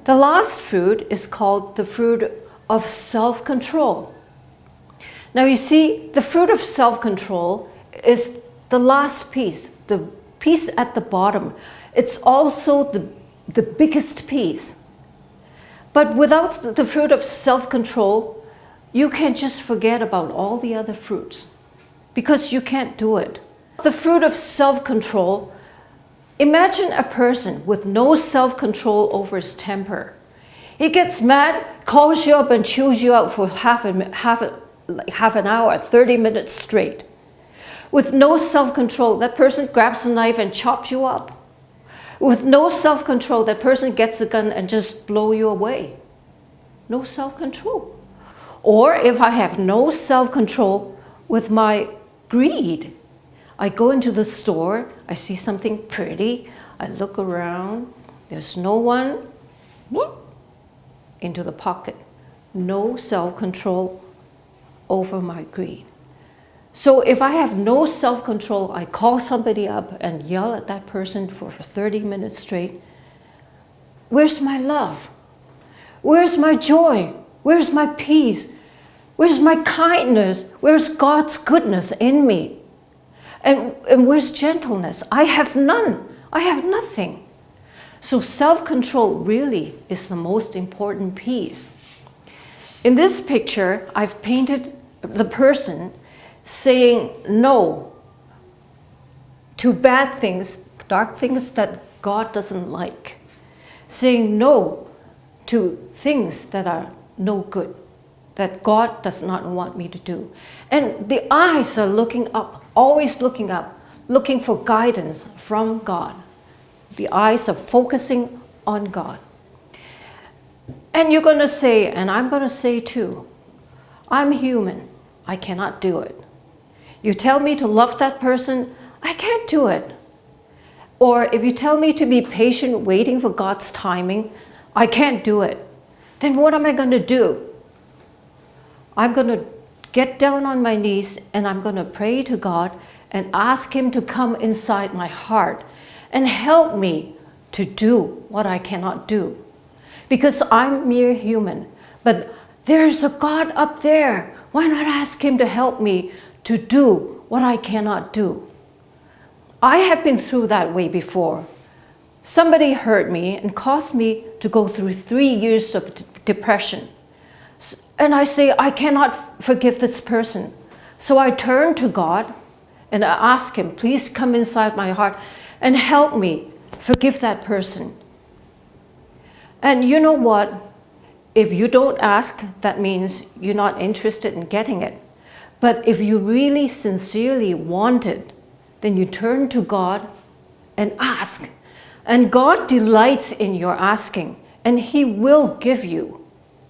The last fruit is called the fruit of self-control. Now you see, the fruit of self-control is the last piece, the piece at the bottom. It's also the biggest piece. But without the fruit of self-control, you can just forget about all the other fruits because you can't do it. The fruit of self-control, imagine a person with no self-control over his temper. He gets mad, calls you up and chews you out for half an hour, 30 minutes straight. With no self-control, that person grabs a knife and chops you up. With no self-control, that person gets a gun and just blow you away. No self-control. Or if I have no self-control with my greed, I go into the store, I see something pretty, I look around, there's no one, whoop, into the pocket. No self-control over my greed. So if I have no self-control, I call somebody up and yell at that person for 30 minutes straight. Where's my love? Where's my joy? Where's my peace? Where's my kindness? Where's God's goodness in me? And where's gentleness? I have none. I have nothing. So self-control really is the most important piece. In this picture, I've painted the person saying no to bad things, dark things that God doesn't like. Saying no to things that are no good, that God does not want me to do. And the eyes are looking up, always looking up, looking for guidance from God. The eyes are focusing on God. And you're going to say, and I'm going to say too, I'm human. I cannot do it. You tell me to love that person, I can't do it. Or if you tell me to be patient, waiting for God's timing, I can't do it. Then what am I going to do? I'm going to get down on my knees and I'm going to pray to God and ask Him to come inside my heart and help me to do what I cannot do. Because I'm mere human. But there's a God up there. Why not ask Him to help me to do what I cannot do? I have been through that way before. Somebody hurt me and caused me to go through 3 years of depression. And I say, I cannot forgive this person. So I turn to God and I ask Him, please come inside my heart and help me forgive that person. And you know what? If you don't ask, that means you're not interested in getting it. But if you really sincerely want it, then you turn to God and ask. And God delights in your asking, and He will give you,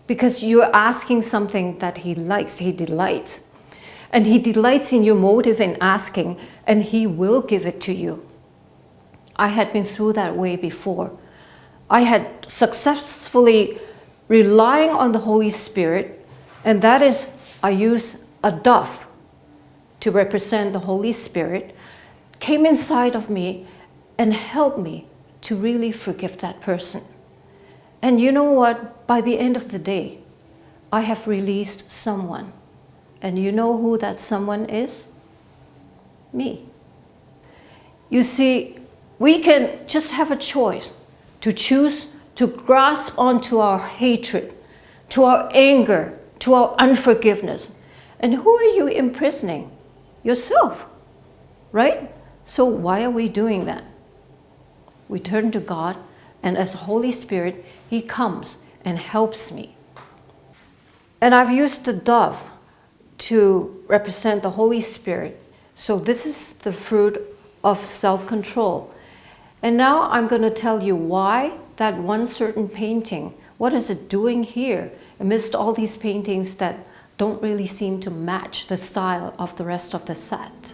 because you're asking something that He likes, He delights. And He delights in your motive in asking, and He will give it to you. I had been through that way before. I had successfully relying on the Holy Spirit, and that is, I use a dove to represent the Holy Spirit, came inside of me and helped me to really forgive that person. And you know what? By the end of the day, I have released someone. And you know who that someone is? Me. You see, we can just have a choice to choose to grasp onto our hatred, to our anger, to our unforgiveness. And who are you imprisoning? Yourself, right? So why are we doing that? We turn to God, and as the Holy Spirit, He comes and helps me. And I've used the dove to represent the Holy Spirit. So this is the fruit of self-control. And now I'm going to tell you why that one certain painting, what is it doing here amidst all these paintings that don't really seem to match the style of the rest of the set.